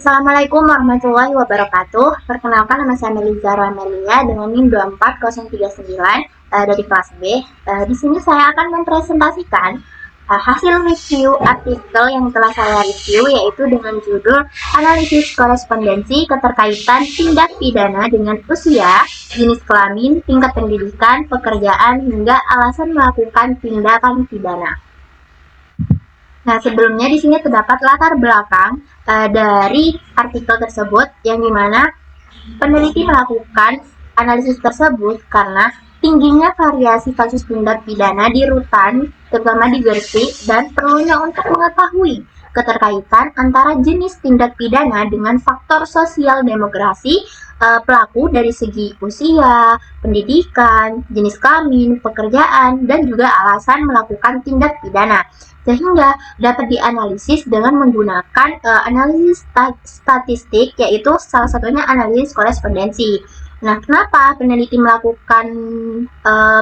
Assalamualaikum warahmatullahi wabarakatuh. Perkenalkan, nama saya Melisa Ramelia dengan NIM 24039 dari kelas B. Di sini saya akan mempresentasikan hasil review artikel yang telah saya review, yaitu dengan judul Analisis Korespondensi Keterkaitan Tindak Pidana dengan Usia, Jenis Kelamin, Tingkat Pendidikan, Pekerjaan, hingga alasan melakukan tindakan pidana. Nah, sebelumnya di sini terdapat latar belakang dari artikel tersebut, yang dimana peneliti melakukan analisis tersebut karena tingginya variasi kasus tindak pidana di rutan, terutama di Gresik, dan perlunya untuk mengetahui keterkaitan antara jenis tindak pidana dengan faktor sosial demografi pelaku dari segi usia, pendidikan, jenis kelamin, pekerjaan, dan juga alasan melakukan tindak pidana, sehingga dapat dianalisis dengan menggunakan analisis statistik, yaitu salah satunya analisis korespondensi. Nah, kenapa peneliti melakukan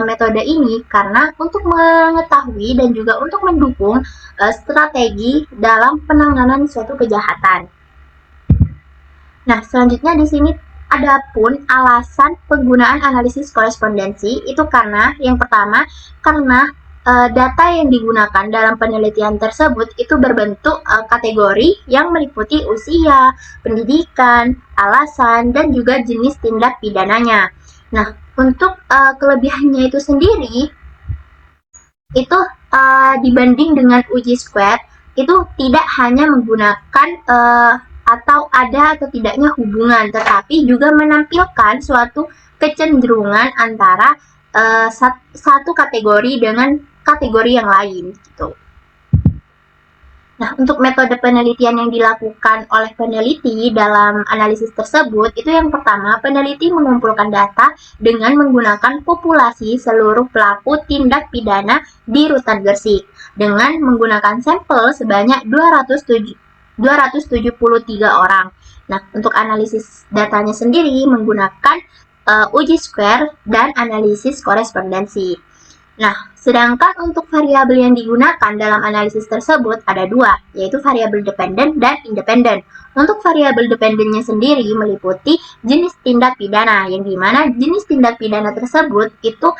metode ini? Karena untuk mengetahui dan juga untuk mendukung strategi dalam penanganan suatu kejahatan. Nah, selanjutnya di sini adapun alasan penggunaan analisis korespondensi itu karena yang pertama, karena data yang digunakan dalam penelitian tersebut itu berbentuk kategori yang meliputi usia, pendidikan, alasan, dan juga jenis tindak pidananya. Nah, untuk kelebihannya itu sendiri, itu dibanding dengan uji square, itu tidak hanya menggunakan atau ada atau tidaknya hubungan, tetapi juga menampilkan suatu kecenderungan antara satu kategori dengan kategori yang lain gitu. Nah, untuk metode penelitian yang dilakukan oleh peneliti dalam analisis tersebut, itu yang pertama, peneliti mengumpulkan data dengan menggunakan populasi seluruh pelaku tindak pidana di rutan Gresik dengan menggunakan sampel sebanyak 273 orang. Nah, untuk analisis datanya sendiri menggunakan uji square dan analisis korespondensi. Nah, sedangkan untuk variabel yang digunakan dalam analisis tersebut ada dua, yaitu variabel dependen dan independen. Untuk variabel dependennya sendiri meliputi jenis tindak pidana, yang dimana jenis tindak pidana tersebut itu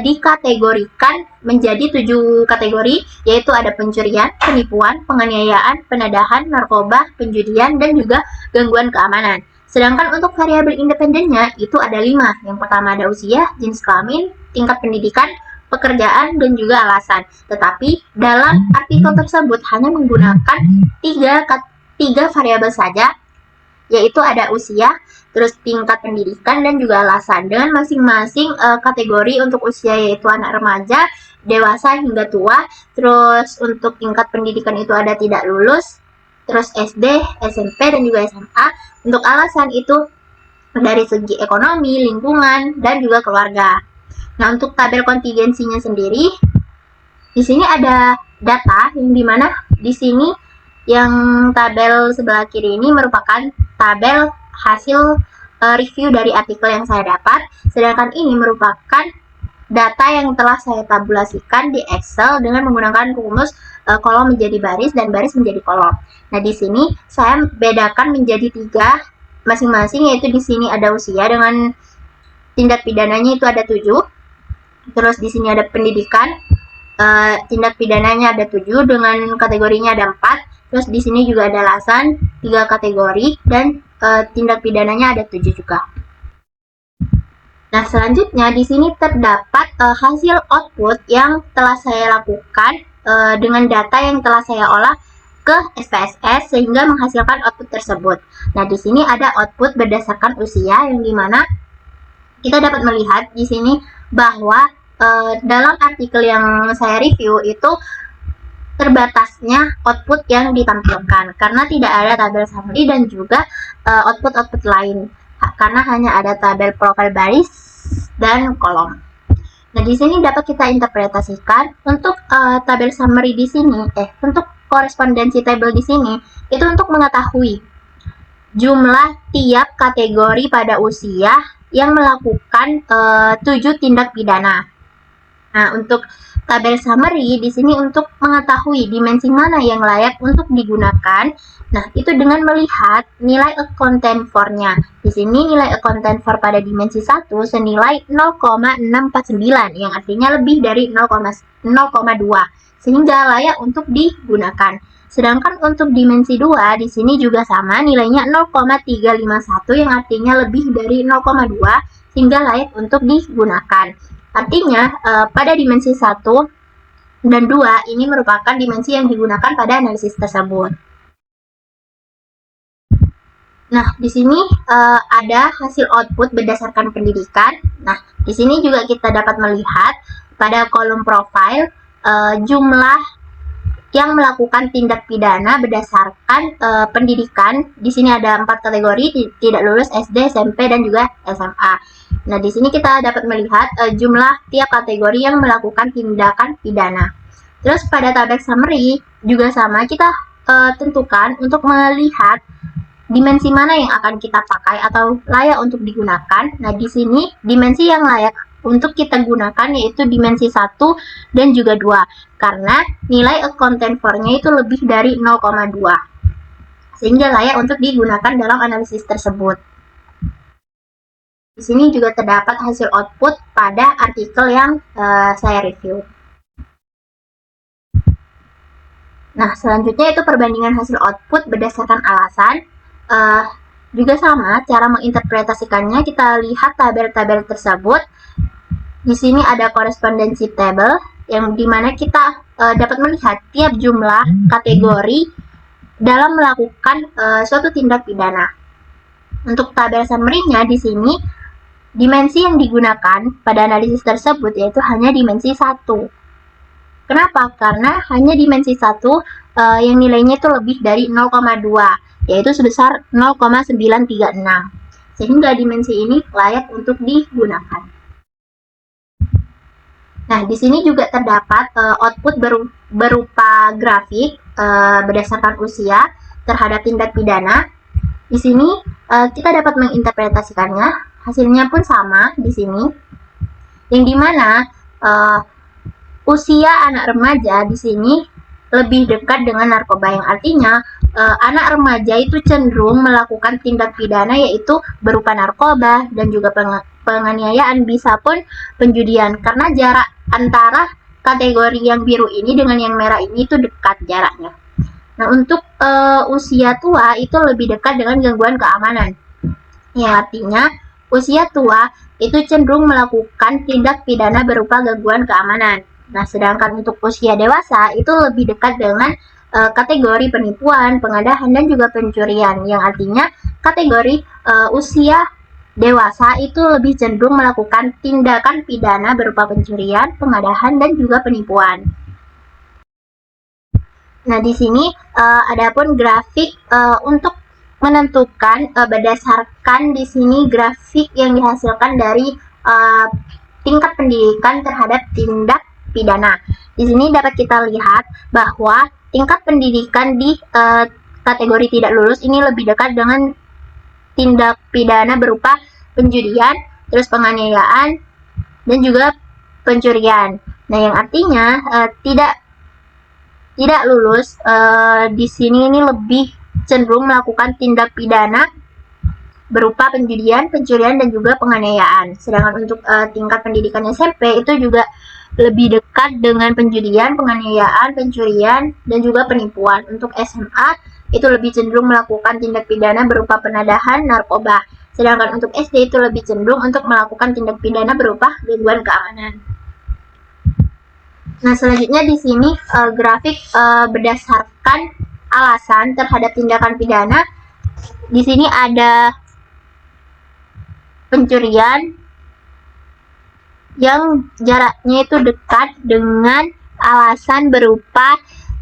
dikategorikan menjadi 7 kategori, yaitu ada pencurian, penipuan, penganiayaan, penadahan, narkoba, penjudian, dan juga gangguan keamanan. Sedangkan untuk variabel independennya itu ada 5. Yang pertama ada usia, jenis kelamin, tingkat pendidikan, pekerjaan, dan juga alasan. Tetapi dalam artikel tersebut hanya menggunakan tiga variabel saja, yaitu ada usia, terus tingkat pendidikan, dan juga alasan, dengan masing-masing kategori. Untuk usia yaitu anak remaja, dewasa, hingga tua. Terus untuk tingkat pendidikan itu ada tidak lulus, terus SD, SMP, dan juga SMA. Untuk alasan itu dari segi ekonomi, lingkungan, dan juga keluarga. Nah, untuk tabel kontingensinya sendiri, di sini ada data yang dimana di sini yang tabel sebelah kiri ini merupakan tabel hasil review dari artikel yang saya dapat, sedangkan ini merupakan data yang telah saya tabulasikan di Excel dengan menggunakan rumus kolom menjadi baris dan baris menjadi kolom. Nah, di sini saya bedakan menjadi 3 masing-masing, yaitu di sini ada usia dengan tindak pidananya itu ada 7. Terus di sini ada pendidikan, tindak pidananya ada 7 dengan kategorinya ada 4. Terus di sini juga ada alasan 3 kategori dan tindak pidananya ada 7 juga. Nah, selanjutnya di sini terdapat hasil output yang telah saya lakukan dengan data yang telah saya olah ke SPSS sehingga menghasilkan output tersebut. Nah, di sini ada output berdasarkan usia, yang dimana kita dapat melihat di sini bahwa dalam artikel yang saya review itu terbatasnya output yang ditampilkan karena tidak ada tabel summary dan juga output lain, karena hanya ada tabel profil baris dan kolom. Nah, di sini dapat kita interpretasikan untuk tabel summary di sini, untuk korespondensi table di sini itu untuk mengetahui jumlah tiap kategori pada usia yang melakukan 7 tindak pidana. Nah, untuk tabel summary di sini untuk mengetahui dimensi mana yang layak untuk digunakan. Nah, itu dengan melihat nilai content for-nya. Di sini nilai content for pada dimensi 1 senilai 0,649 yang artinya lebih dari 0,2 sehingga layak untuk digunakan. Sedangkan untuk dimensi 2 di sini juga sama, nilainya 0,351 yang artinya lebih dari 0,2 sehingga layak untuk digunakan. Artinya pada dimensi 1 dan 2 ini merupakan dimensi yang digunakan pada analisis tersebut. Nah, di sini ada hasil output berdasarkan pendidikan. Nah, di sini juga kita dapat melihat pada kolom profile jumlah yang melakukan tindak pidana berdasarkan pendidikan. Di sini ada 4 kategori, tidak lulus SD, SMP, dan juga SMA. Nah, di sini kita dapat melihat jumlah tiap kategori yang melakukan tindakan pidana. Terus pada tabel summary juga sama, kita tentukan untuk melihat dimensi mana yang akan kita pakai atau layak untuk digunakan. Nah, di sini dimensi yang layak untuk kita gunakan yaitu dimensi 1 dan juga 2 karena nilai content for-nya itu lebih dari 0,2 sehingga layak untuk digunakan dalam analisis tersebut. Di sini juga terdapat hasil output pada artikel yang saya review. Nah, selanjutnya itu perbandingan hasil output berdasarkan alasan. Juga sama, cara menginterpretasikannya kita lihat tabel-tabel tersebut. Di sini ada korespondensi table yang dimana kita dapat melihat tiap jumlah kategori dalam melakukan suatu tindak pidana. Untuk tabel summary-nya di sini dimensi yang digunakan pada analisis tersebut yaitu hanya dimensi 1. Kenapa? Karena hanya dimensi 1 yang nilainya itu lebih dari 0,2 yaitu sebesar 0,936 sehingga dimensi ini layak untuk digunakan. Nah, di sini juga terdapat output berupa grafik berdasarkan usia terhadap tindak pidana. Di sini kita dapat menginterpretasikannya, hasilnya pun sama di sini, yang dimana usia anak remaja di sini lebih dekat dengan narkoba, yang artinya anak remaja itu cenderung melakukan tindak pidana yaitu berupa narkoba dan juga penganiayaan, bisa pun penjudian, karena jarak antara kategori yang biru ini dengan yang merah ini itu dekat jaraknya. Nah, untuk usia tua itu lebih dekat dengan gangguan keamanan, yang artinya usia tua itu cenderung melakukan tindak pidana berupa gangguan keamanan. Nah, sedangkan untuk usia dewasa itu lebih dekat dengan kategori penipuan, pengadahan, dan juga pencurian, yang artinya kategori usia dewasa itu lebih cenderung melakukan tindakan pidana berupa pencurian, pengadahan, dan juga penipuan. Nah, di sini adapun grafik untuk menentukan berdasarkan di sini grafik yang dihasilkan dari tingkat pendidikan terhadap tindak pidana. Di sini dapat kita lihat bahwa tingkat pendidikan di kategori tidak lulus ini lebih dekat dengan tindak pidana berupa penjudian, terus penganiayaan, dan juga pencurian. Nah, yang artinya tidak lulus di sini ini lebih cenderung melakukan tindak pidana berupa penjudian, pencurian, dan juga penganiayaan. Sedangkan untuk tingkat pendidikan SMP itu juga lebih dekat dengan penjudian, penganiayaan, pencurian, dan juga penipuan. Untuk SMA itu lebih cenderung melakukan tindak pidana berupa penadahan narkoba. Sedangkan untuk SD itu lebih cenderung untuk melakukan tindak pidana berupa gangguan keamanan. Nah, selanjutnya di sini grafik berdasarkan alasan terhadap tindakan pidana. Di sini ada pencurian yang jaraknya itu dekat dengan alasan berupa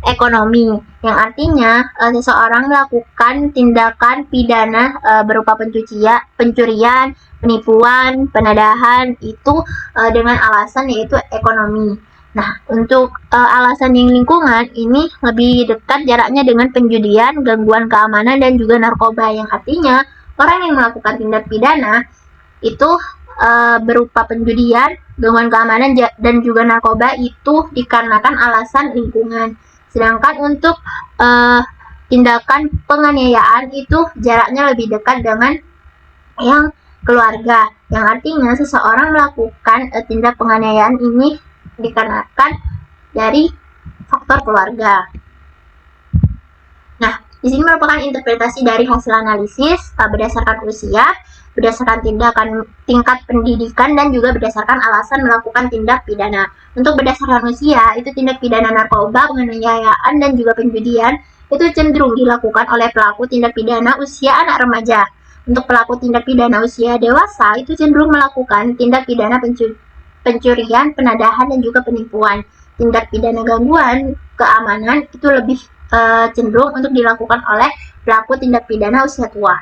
ekonomi, yang artinya seseorang melakukan tindakan pidana berupa pencurian, penipuan, penadahan itu dengan alasan yaitu ekonomi. Nah, untuk alasan yang lingkungan ini lebih dekat jaraknya dengan penjudian, gangguan keamanan, dan juga narkoba, yang artinya orang yang melakukan tindak pidana itu berupa penjudian, gangguan keamanan, dan juga narkoba itu dikarenakan alasan lingkungan. Sedangkan untuk tindakan penganiayaan itu jaraknya lebih dekat dengan yang keluarga, yang artinya seseorang melakukan tindak penganiayaan ini dikarenakan dari faktor keluarga. Nah, di sini merupakan interpretasi dari hasil analisis berdasarkan usia, berdasarkan tingkat pendidikan, dan juga berdasarkan alasan melakukan tindak pidana. Untuk berdasarkan usia, itu tindak pidana narkoba, penganiayaan, dan juga penjudian itu cenderung dilakukan oleh pelaku tindak pidana usia anak remaja. Untuk pelaku tindak pidana usia dewasa, itu cenderung melakukan tindak pidana pencurian, penadahan, dan juga penipuan. Tindak pidana gangguan keamanan itu lebih cenderung untuk dilakukan oleh pelaku tindak pidana usia tua.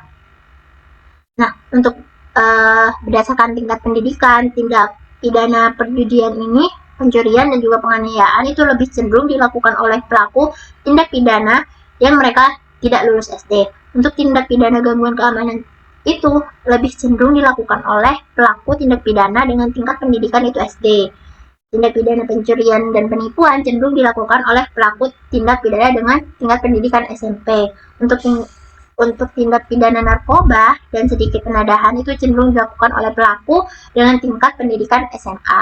Nah, untuk berdasarkan tingkat pendidikan, tindak pidana perjudian ini, pencurian dan juga penganiayaan itu lebih cenderung dilakukan oleh pelaku tindak pidana yang mereka tidak lulus SD. Untuk tindak pidana gangguan keamanan itu lebih cenderung dilakukan oleh pelaku tindak pidana dengan tingkat pendidikan itu SD. Tindak pidana pencurian dan penipuan cenderung dilakukan oleh pelaku tindak pidana dengan tingkat pendidikan SMP. Untuk tindak pidana narkoba dan sedikit penadahan itu cenderung dilakukan oleh pelaku dengan tingkat pendidikan SMA.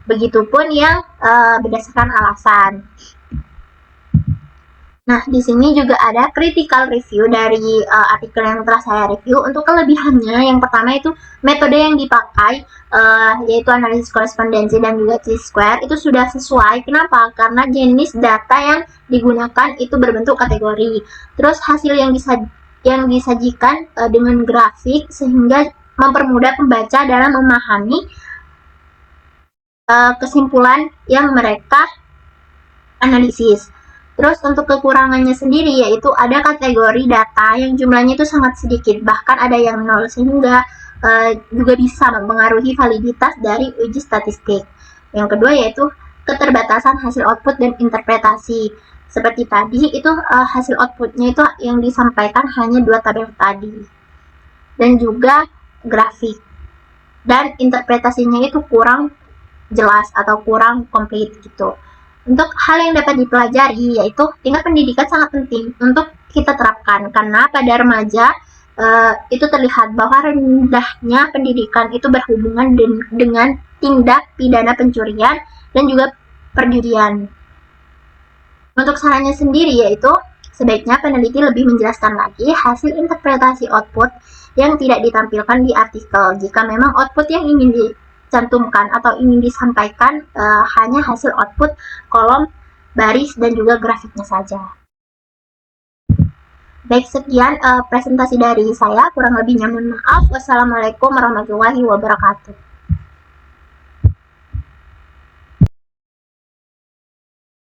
Begitupun yang berdasarkan alasan. Nah, di sini juga ada critical review dari artikel yang telah saya review. Untuk kelebihannya, yang pertama itu metode yang dipakai, yaitu analisis korespondensi dan juga T-square, itu sudah sesuai. Kenapa? Karena jenis data yang digunakan itu berbentuk kategori. Terus hasil yang disajikan dengan grafik, sehingga mempermudah pembaca dalam memahami kesimpulan yang mereka analisis. Terus untuk kekurangannya sendiri yaitu ada kategori data yang jumlahnya itu sangat sedikit, bahkan ada yang nol, sehingga juga bisa mempengaruhi validitas dari uji statistik. Yang kedua yaitu keterbatasan hasil output dan interpretasi. Seperti tadi itu hasil outputnya itu yang disampaikan hanya 2 tabel tadi. Dan juga grafik. Dan interpretasinya itu kurang jelas atau kurang komplit gitu. Untuk hal yang dapat dipelajari yaitu tingkat pendidikan sangat penting untuk kita terapkan, karena pada remaja itu terlihat bahwa rendahnya pendidikan itu berhubungan dengan tindak pidana pencurian dan juga perjudian. Untuk sarannya sendiri yaitu sebaiknya peneliti lebih menjelaskan lagi hasil interpretasi output yang tidak ditampilkan di artikel. Jika memang output yang ingin dicantumkan atau ingin disampaikan hanya hasil output kolom, baris, dan juga grafiknya saja. Baik, sekian presentasi dari saya. Kurang lebihnya mohon maaf. Wassalamualaikum warahmatullahi wabarakatuh.